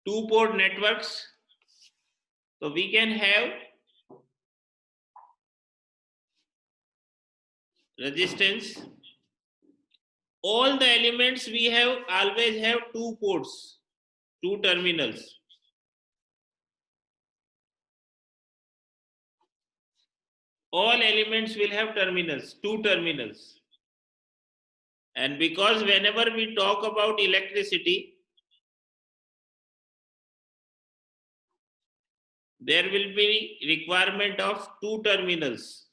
two port networks. So we can have resistance. All the elements we have always have two ports, two terminals. All elements will have terminals, two terminals. And because whenever we talk about electricity, there will be requirement of two terminals.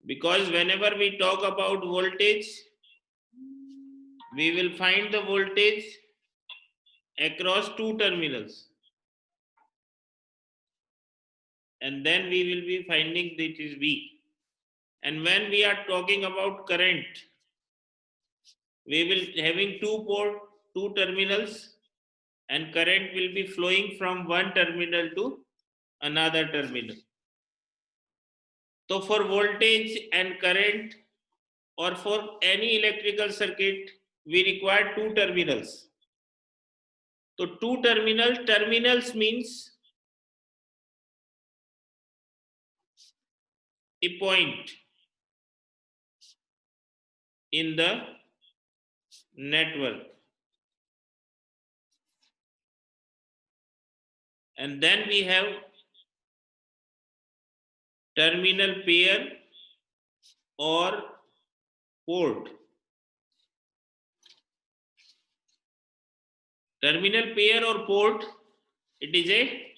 Because whenever we talk about voltage, we will find the voltage across two terminals. And then we will be finding that it is V. And when we are talking about current, we will having two terminals, and current will be flowing from one terminal to another terminal. So for voltage and current, or for any electrical circuit, we require two terminals. So two terminals means a point in the network. And then we have terminal pair or port. Terminal pair or port, it is a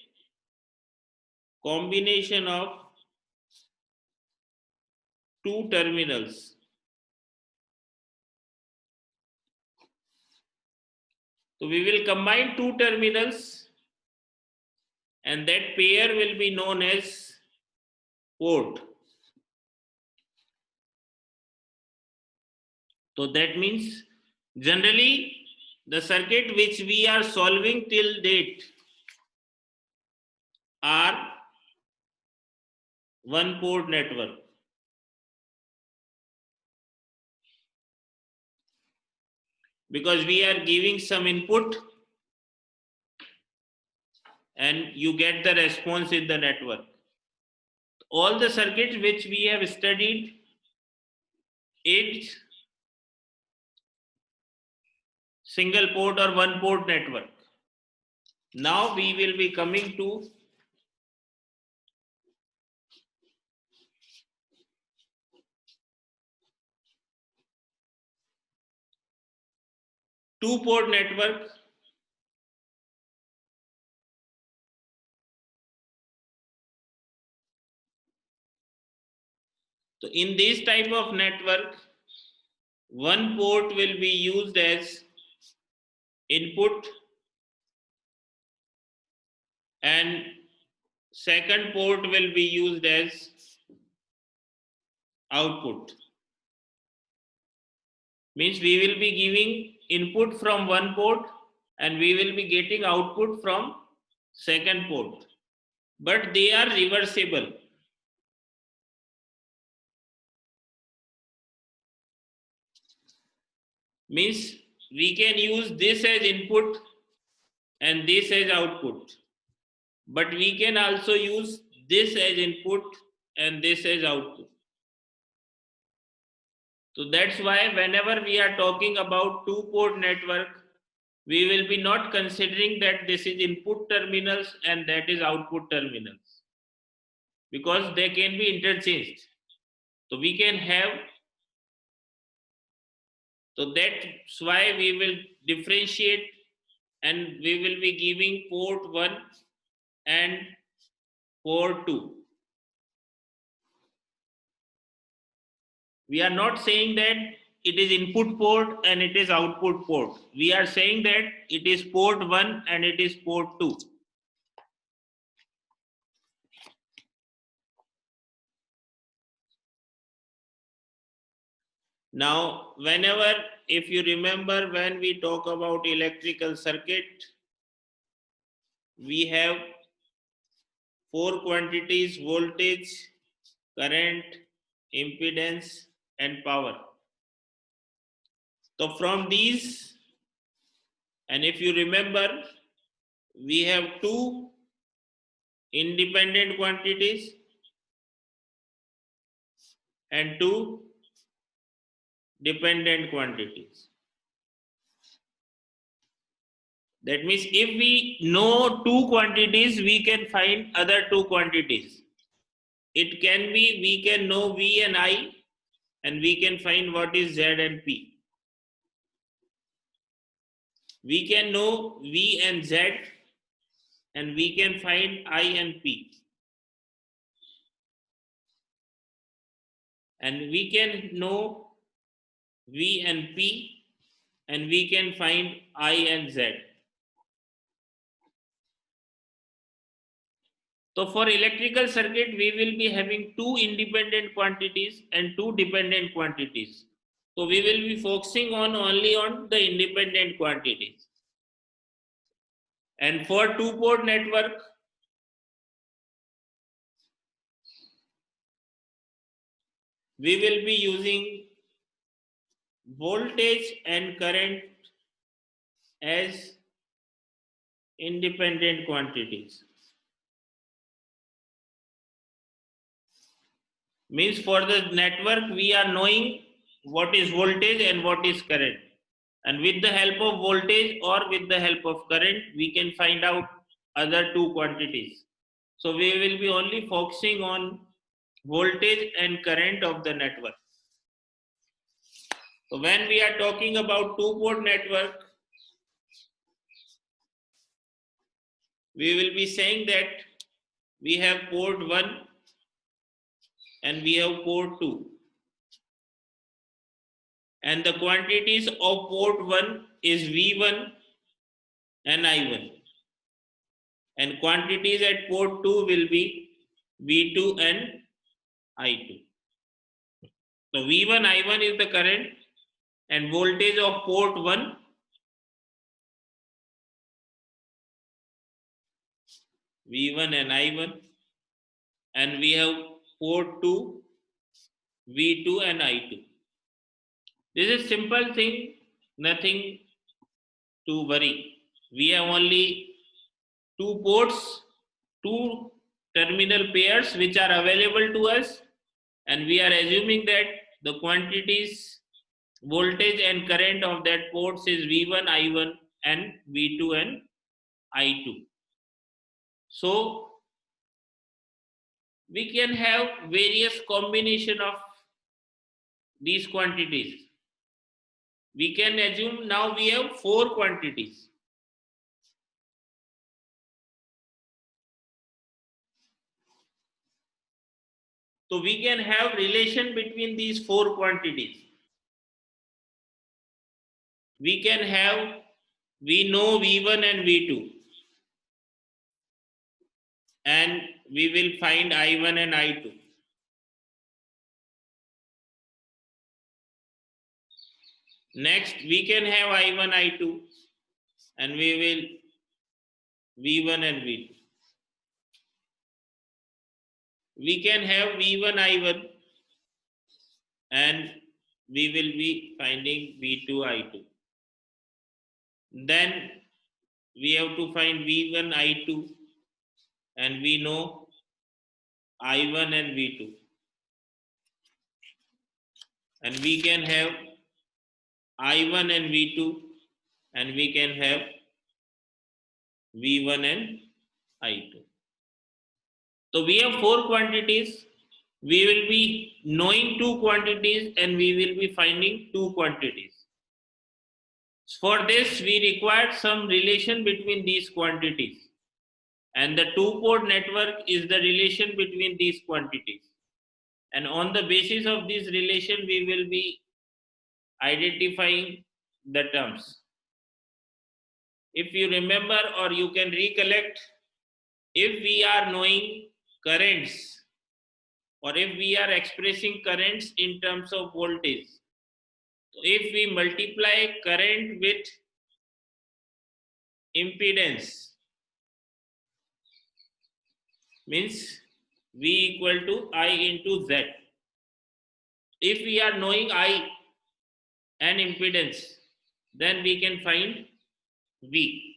combination of two terminals. So we will combine two terminals, and that pair will be known as port. So that means generally the circuit which we are solving till date are one port network. Because we are giving some input and you get the response in the network. All the circuits which we have studied, it's single port or one port network. Now we will be coming to two port network. So in this type of network, one port will be used as input and second port will be used as output. Means we will be giving input from one port and we will be getting output from second port, but they are reversible. Means we can use this as input and this as output, but we can also use this as input and this as output. So that's why whenever we are talking about two port network, we will be not considering that this is input terminals and that is output terminals, because they can be interchanged. So we can have, so that's why we will differentiate and we will be giving port 1 and port 2. We are not saying that it is input port and it is output port. We are saying that it is port 1 and it is port 2. Now, whenever, if you remember, when we talk about electrical circuit, we have four quantities: voltage, current, impedance, and power. So from these, and if you remember, we have two independent quantities and two dependent quantities. That means if we know two quantities, we can find other two quantities. It can be we can know V and I, and we can find what is Z and P. We can know V and Z, and we can find I and P. And we can know V and P, and we can find I and Z. So for electrical circuit, we will be having two independent quantities and two dependent quantities. So we will be focusing on only on the independent quantities. And for two-port network, we will be using voltage and current as independent quantities. Means for the network, we are knowing what is voltage and what is current. And with the help of voltage or with the help of current, we can find out other two quantities. So we will be only focusing on voltage and current of the network. So when we are talking about two-port network, we will be saying that we have port 1 and we have port 2. And the quantities of port 1 is V1 and I1. And quantities at port 2 will be V2 and I2. So V1, I1 is the current, and voltage of port 1 V1 and I1, and we have port 2 V2 and I2. This is simple thing, nothing to worry. We have only two ports, two terminal pairs which are available to us, and we are assuming that the quantities voltage and current of that ports is V1, I1 and V2 and I2. So we can have various combination of these quantities. We can assume now we have four quantities. So we can have relation between these four quantities. We can have, we know V1 and V2, and we will find I1 and I2. Next, we can have I1, I2, and we will V1 and V2. We can have V1, I1, and we will be finding V2, I2. Then we have to find V1, I2, and we know I1 and V2. And we can have I1 and V2, and we can have V1 and I2. So we have four quantities. We will be knowing two quantities, and we will be finding two quantities. For this, we require some relation between these quantities. And the two-port network is the relation between these quantities. And on the basis of this relation, we will be identifying the terms. If you remember or you can recollect, if we are knowing currents, or if we are expressing currents in terms of voltage, so if we multiply current with impedance, means V equal to I into Z. If we are knowing I, and impedance, then we can find V.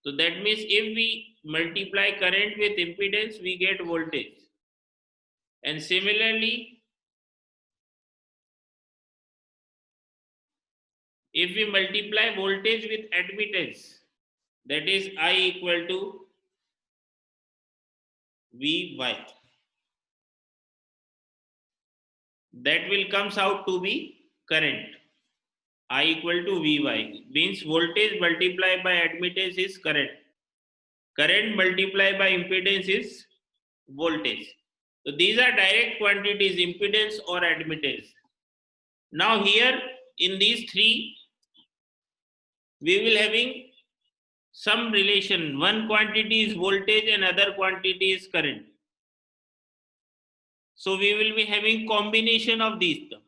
So that means if we multiply current with impedance, we get voltage. And similarly, if we multiply voltage with admittance, that is I equal to Vy. That will comes out to be current. I equal to Vy means voltage multiplied by admittance is current. Current multiplied by impedance is voltage. So these are direct quantities, impedance or admittance. Now here in these three, we will having some relation. One quantity is voltage and other quantity is current. So we will be having combination of these terms.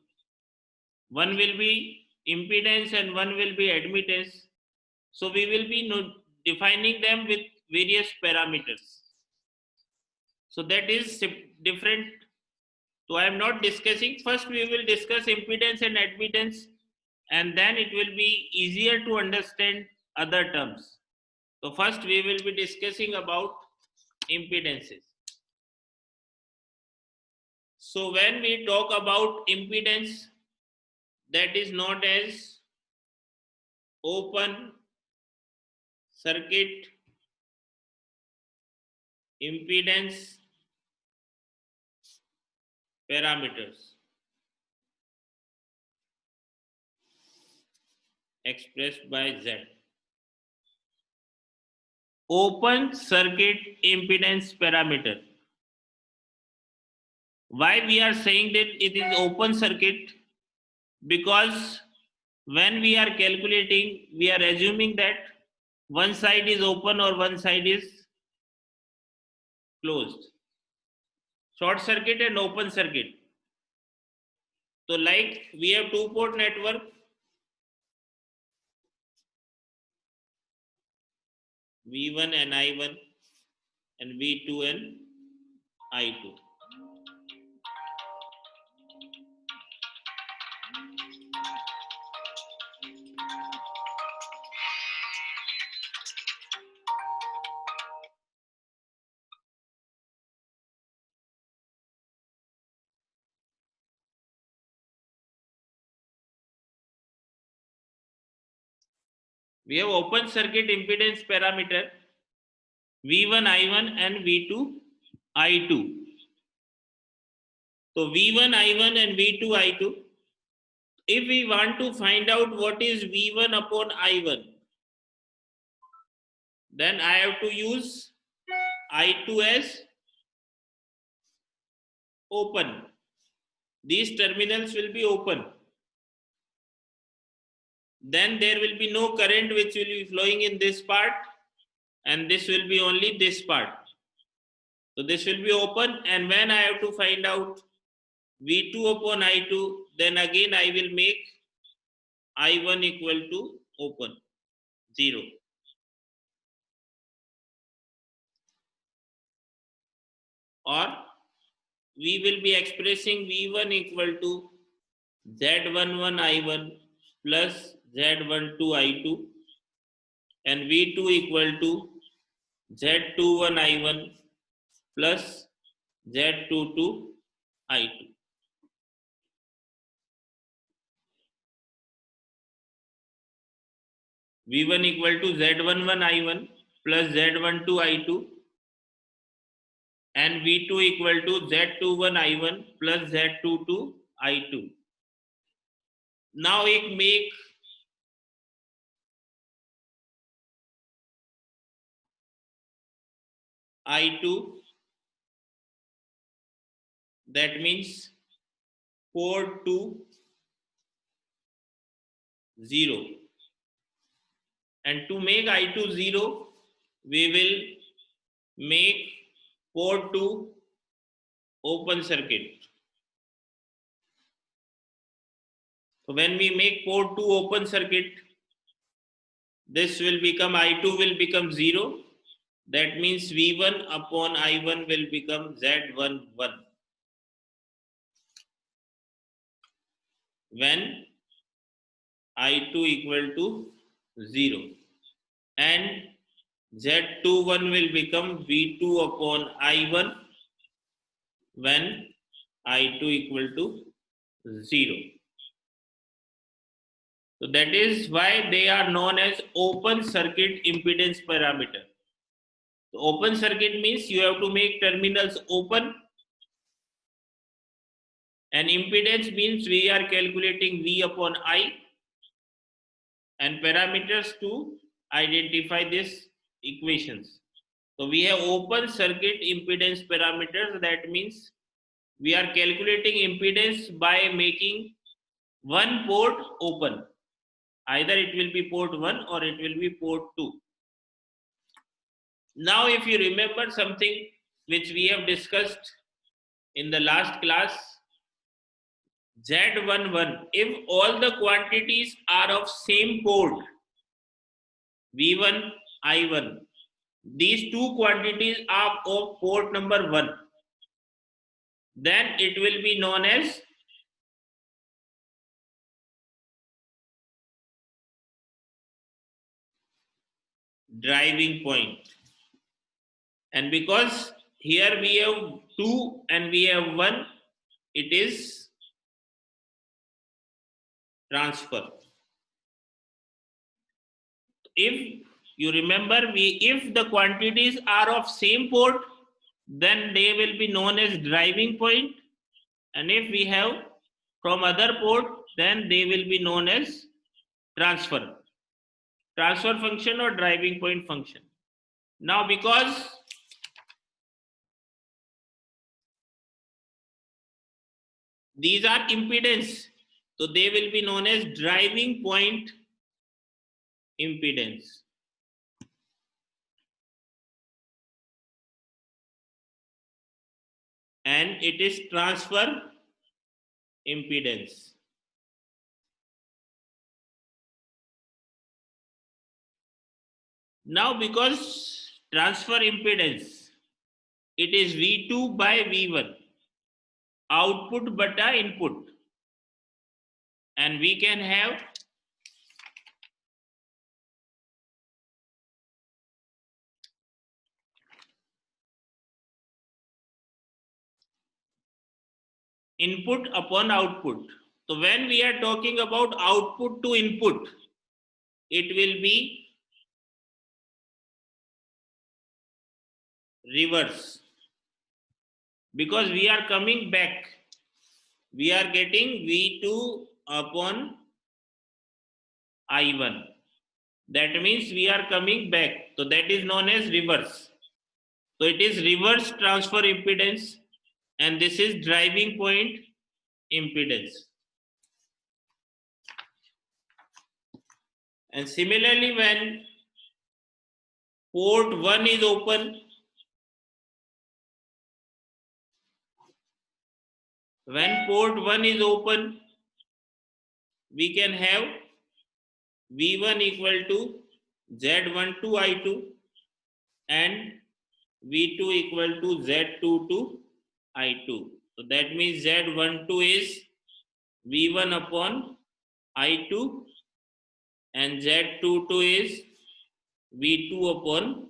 One will be impedance and one will be admittance. So we will be defining them with various parameters. So that is different. So I am not discussing. First we will discuss impedance and admittance, and then it will be easier to understand other terms. So first we will be discussing about impedances. So when we talk about impedance, that is known as open circuit impedance parameters expressed by Z. Open circuit impedance parameter. Why we are saying that it is open circuit? Because when we are calculating, we are assuming that one side is open or one side is closed. Short circuit and open circuit. So like we have two port network, V1 and I1 and V2 and I2. We have open circuit impedance parameter V1 I1 and V2 I2. So V1 I1 and V2 I2. If we want to find out what is V1 upon I1, then I have to use I2 as open. These terminals will be open. Then there will be no current which will be flowing in this part, and this will be only this part. So this will be open, and when I have to find out V2 upon I2, then again I will make I1 equal to open, 0. Or we will be expressing V1 equal to Z11 I1 plus Z12 I2 and V2 equal to Z21 I1 plus Z22 I2. V1 equal to Z11 I1 plus Z12 I2 and V2 equal to Z21 I1 plus Z22 I2. Now it make I2, that means port 2 0, and to make I2 0 we will make port 2 open circuit. So when we make port 2 open circuit, this will become I2 will become 0. That means V1 upon I1 will become Z11. When I2 equal to 0. And Z21 will become V2 upon I1 when I2 equal to 0. So that is why they are known as open circuit impedance parameter. So open circuit means you have to make terminals open, and impedance means we are calculating V upon I, and parameters to identify these equations. So we have open circuit impedance parameters. That means we are calculating impedance by making one port open. Either it will be port 1 or it will be port 2. Now if you remember something which we have discussed in the last class, Z11, if all the quantities are of same port, V1, I1, these two quantities are of port number 1, then it will be known as driving point. And because here we have 2 and we have 1, it is transfer. If you remember, if the quantities are of same port, then they will be known as driving point, and if we have from other port, then they will be known as transfer function or driving point function. Now because these are impedance, so they will be known as driving point impedance. And it is transfer impedance. Now because transfer impedance, it is V2 by V1, output bata input, and we can have input upon output. So when we are talking about output to input, it will be reverse, because we are coming back. We are getting V2 upon I1. That means we are coming back. So that is known as reverse. So it is reverse transfer impedance, and this is driving point impedance. And similarly, when port 1 is open, we can have V1 equal to Z12 I2 and V2 equal to Z22 I2. So that means Z12 is V1 upon I2 and Z22 is V2 upon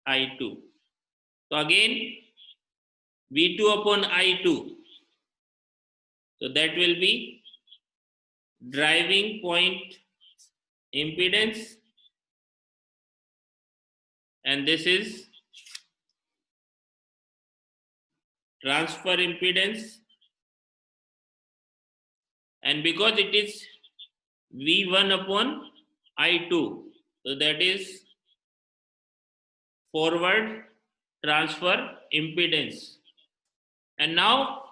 I2. So again V2 upon I2. So that will be driving point impedance, and this is transfer impedance. And because it is V1 upon I2, so that is forward transfer impedance. And now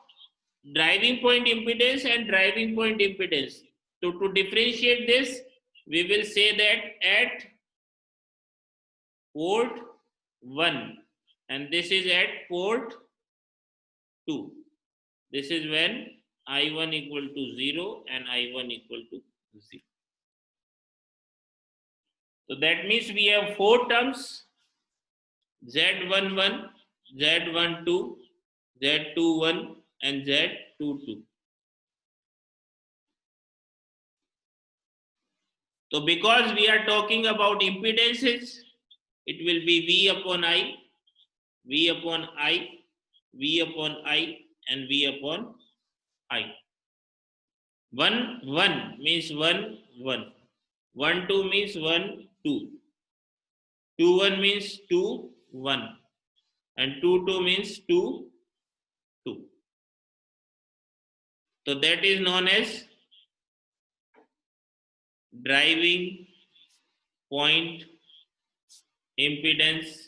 driving point impedance and driving point impedance. So to differentiate this, we will say that at port 1 and this is at port 2. This is when I1 equal to 0 and I1 equal to 0. So that means we have 4 terms: Z11, Z12, Z21 and Z22. So because we are talking about impedances, it will be V upon I, V upon I, V upon I, and V upon I. 1, 1 means 1, 1. 1, 2 means 1, 2. 2, 1 means 2, 1. And 2, 2 means 2, 2. So that is known as driving point impedance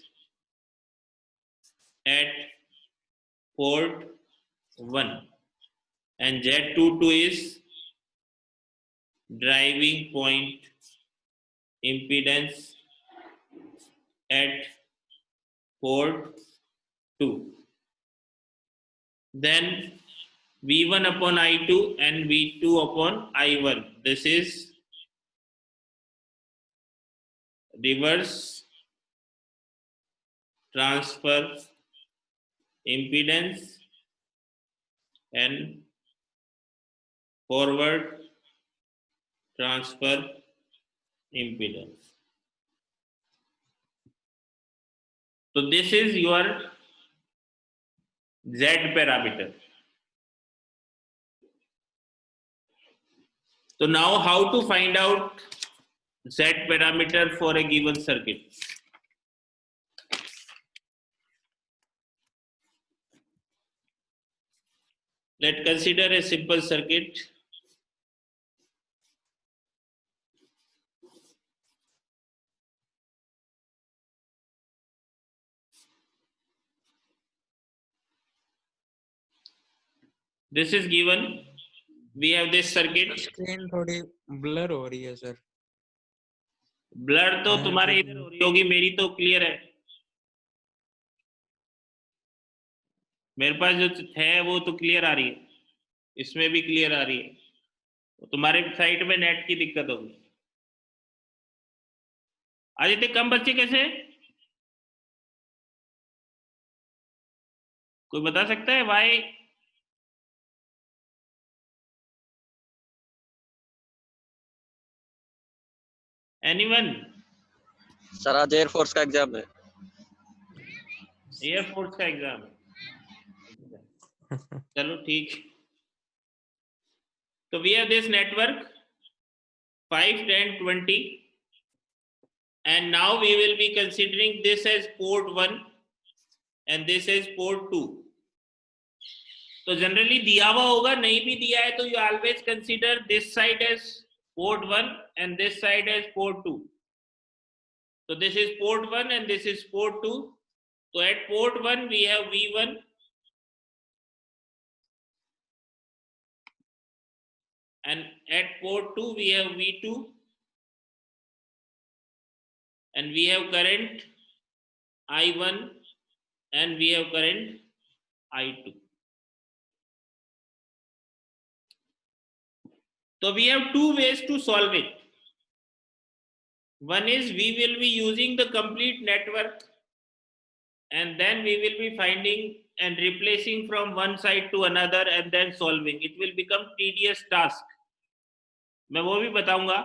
at port 1. And Z22 is driving point impedance at port 2. Then V1 upon I2 and V2 upon I1. This is reverse transfer impedance and forward transfer impedance. So this is your Z parameter. So now how to find out Z parameter for a given circuit? Let's consider a simple circuit. This is given. We have this circuit. Screen थोड़ी blur हो रही है sir. Blur तो तुम्हारे इधर हो रही होगी, मेरी तो क्लियर है. मेरे पास जो है वो तो क्लियर आ रही है, इसमें भी क्लियर आ रही है. तो तुम्हारे साइट में नेट की दिक्कत होगी. आदित्य कम बच्चे कैसे? कोई बता सकता है वाई? एनीवन? सर आज एयरफोर्स का एग्जाम है. एयरफोर्स का एग्जाम है. चलो ठीक. तो we have this network 5, 10, 20 and now we will be considering this as port 1 and this as port 2. तो जनरली दिया हुआ होगा, नहीं भी दिया है तो you always consider this side as port 1 and this side as port 2. So this is port 1 and this is port 2. So at port 1 we have V1 and at port 2 we have V2 and we have current I1 and we have current I2. So we have two ways to solve it. One is we will be using the complete network and then we will be finding and replacing from one side to another and then solving. It will become tedious task. मैं वो भी बताऊंगा,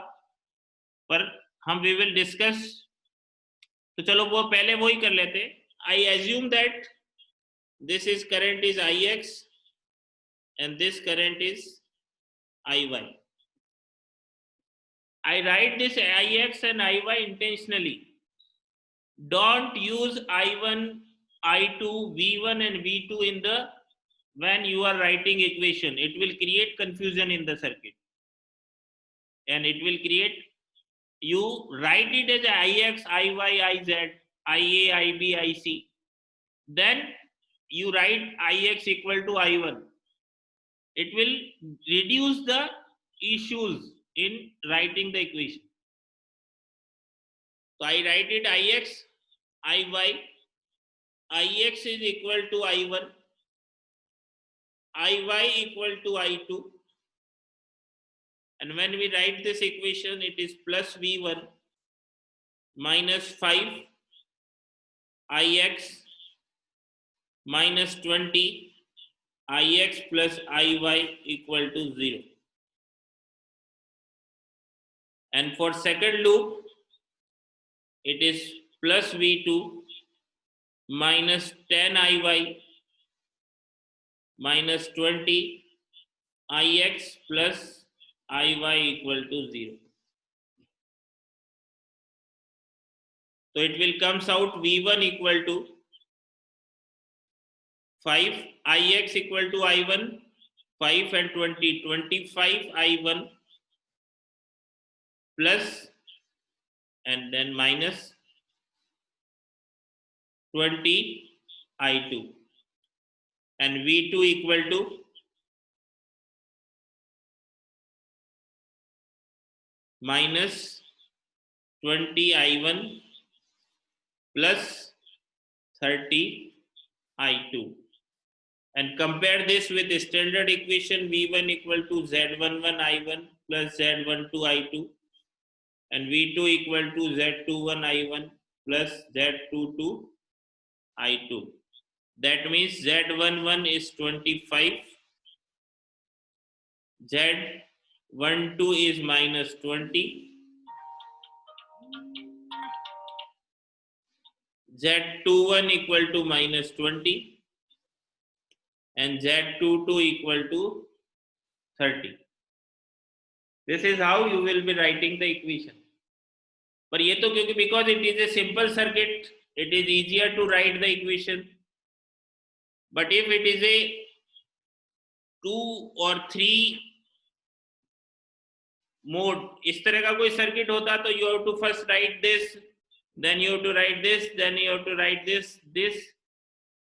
पर हम we will discuss. तो चलो वो पहले वो ही कर लेते. I assume that this is current is Ix and this current is Iy. I write this Ix and Iy intentionally. Don't use I1, I2, V1 and V2 in the when you are writing equation. It will create confusion in the circuit. And it will create, you write it as Ix, Iy, Iz, Ia, Ib, Ic. Then you write Ix equal to I1. It will reduce the issues in writing the equation. So I write it Ix, Iy. Ix is equal to I1. Iy equal to I2. And when we write this equation, it is plus V1 minus 5 Ix minus 20 Ix plus Iy equal to 0. And for second loop, it is plus V2 minus 10 IY minus 20 IX plus IY equal to 0. So it will comes out V1 equal to 5, Ix equal to I1, 5 and 20, 25 I1 plus and then minus 20 I2 and V2 equal to minus 20 I1 plus 30 I2. And compare this with the standard equation V1 equal to Z11 I1 plus Z12 I2 and V2 equal to Z21 I1 plus Z22 I2. That means Z11 is 25, Z12 is minus 20, Z21 equal to minus 20 and Z22 equal to 30. This is how you will be writing the equation. पर ये तो क्योंकि because it is a simple circuit, it is easier to write the equation. But if it is a 2 or 3 mode, इस तरह का कोई circuit होता तो you have to first write this, then you have to write this, then you have to write this,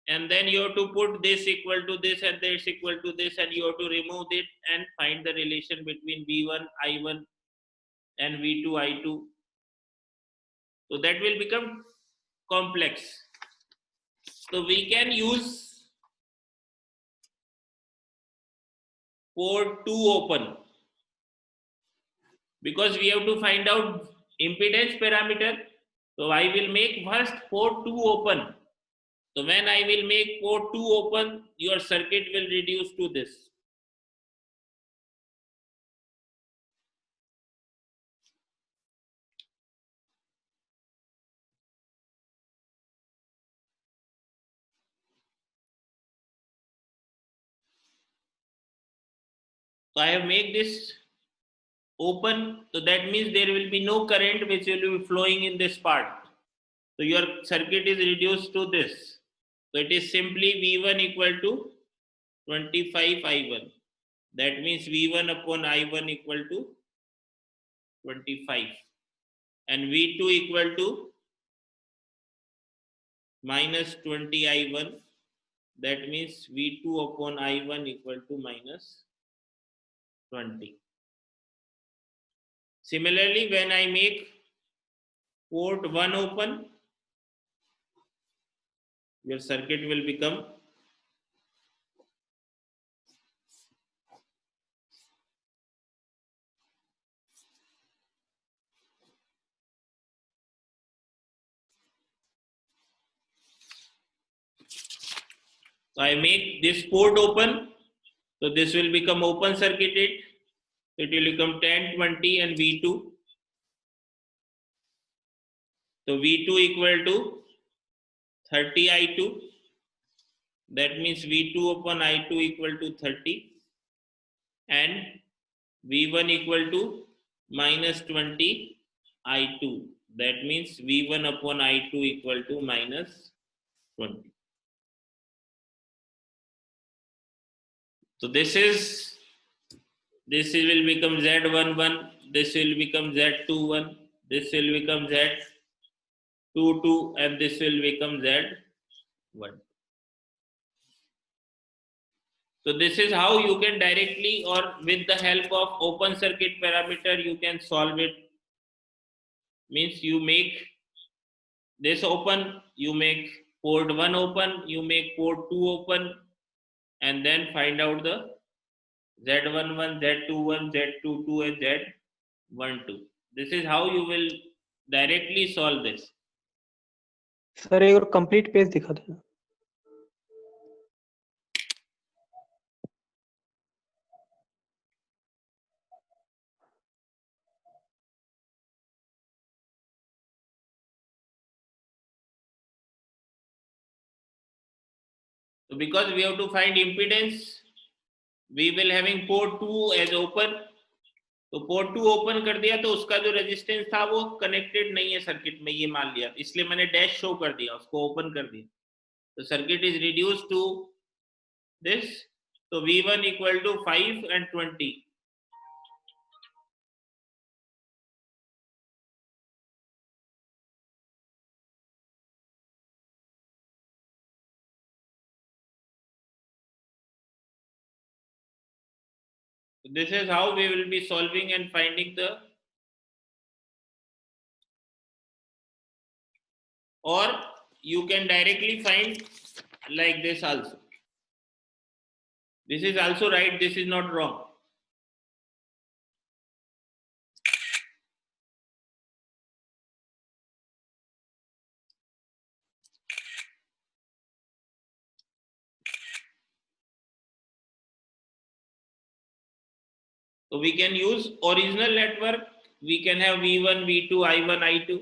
and then you have to put this equal to this and this equal to this, and you have to remove it and find the relation between V1 I1 and V2 I2. So that will become complex. So we can use port 2 open because we have to find out impedance parameter. So I will make first port 2 open. So when I will make port 2 open, your circuit will reduce to this. So I have made this open. So that means there will be no current which will be flowing in this part. So your circuit is reduced to this. So it is simply V1 equal to 25 I1. That means V1 upon I1 equal to 25. And V2 equal to minus 20 I1. That means V2 upon I1 equal to minus 20. Similarly, when I make port 1 open, your circuit will become so I make this port open, so this will become open circuited. It will become 10, 20 and V2. So V2 equal to 30 I2. That means V2 upon I2 equal to 30 and V1 equal to minus 20 I2. That means V1 upon I2 equal to minus 20. So this will become Z11, this will become Z21, this will become Z22 and this will become Z1. So this is how you can directly or with the help of open circuit parameter you can solve it. Means you make this open, you make port 1 open, you make port 2 open and then find out the Z11, Z21, Z22 and Z12. This is how you will directly solve this. Sir एक और complete page दिखा देना। So because we have to find impedance, we will having port 2 as open. तो port 2 open कर दिया तो उसका जो रेजिस्टेंस था वो कनेक्टेड नहीं है सर्किट में, ये मान लिया, इसलिए मैंने डैश शो कर दिया, उसको ओपन कर दिया. तो circuit is reduce to this. तो V1 equal to 5 and 20. So this is how we will be solving and finding the, or you can directly find like this also. This is also right, this is not wrong. So we can use original network. We can have V1, V2, I1, I2,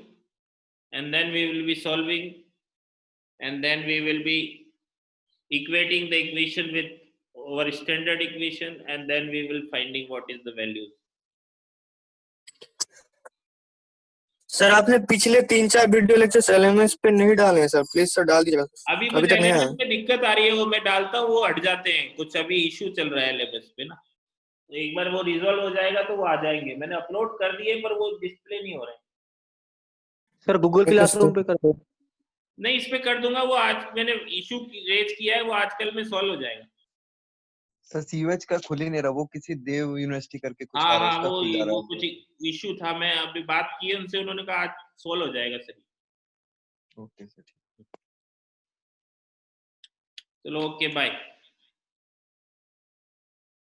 and then we will be solving, and then we will be equating the equation with our standard equation, and then we will finding what is the value. Sir आपने पिछले 3-4 video lectures LMS पे नहीं डाले हैं sir, please sir डाल दीजिएगा. अभी अभी कुछ तक नहीं आया. एलिमेंट में दिक्कत आ रही है, वो मैं डालता हूँ, वो हट जाते हैं, कुछ अभी इश्यू चल रहा है एलिमेंट्स पे ना, तो एक बार वो रिजॉल्व हो जाएगा तो वो आ जाएंगे. मैंने अपलोड कर दिए पर वो डिस्प्ले नहीं हो रहे. सर गूगल क्लासरूम पे कर दो. नहीं, इस पे कर दूंगा, वो आज मैंने इशू रेज किया है, वो आजकल में सॉल्व हो जाएगा. सर सीवेज का खुल ही नहीं रहा, वो किसी देव यूनिवर्सिटी करके कुछ हाँ आ रहा है, हाँ, उसका खुल जा रहा वो है. कुछ इशू था, मैं अभी बात की है उनसे, उन्होंने कहा आज सॉल्व हो जाएगा सर. ओके सर, ठीक. चलो, ओके, बाय.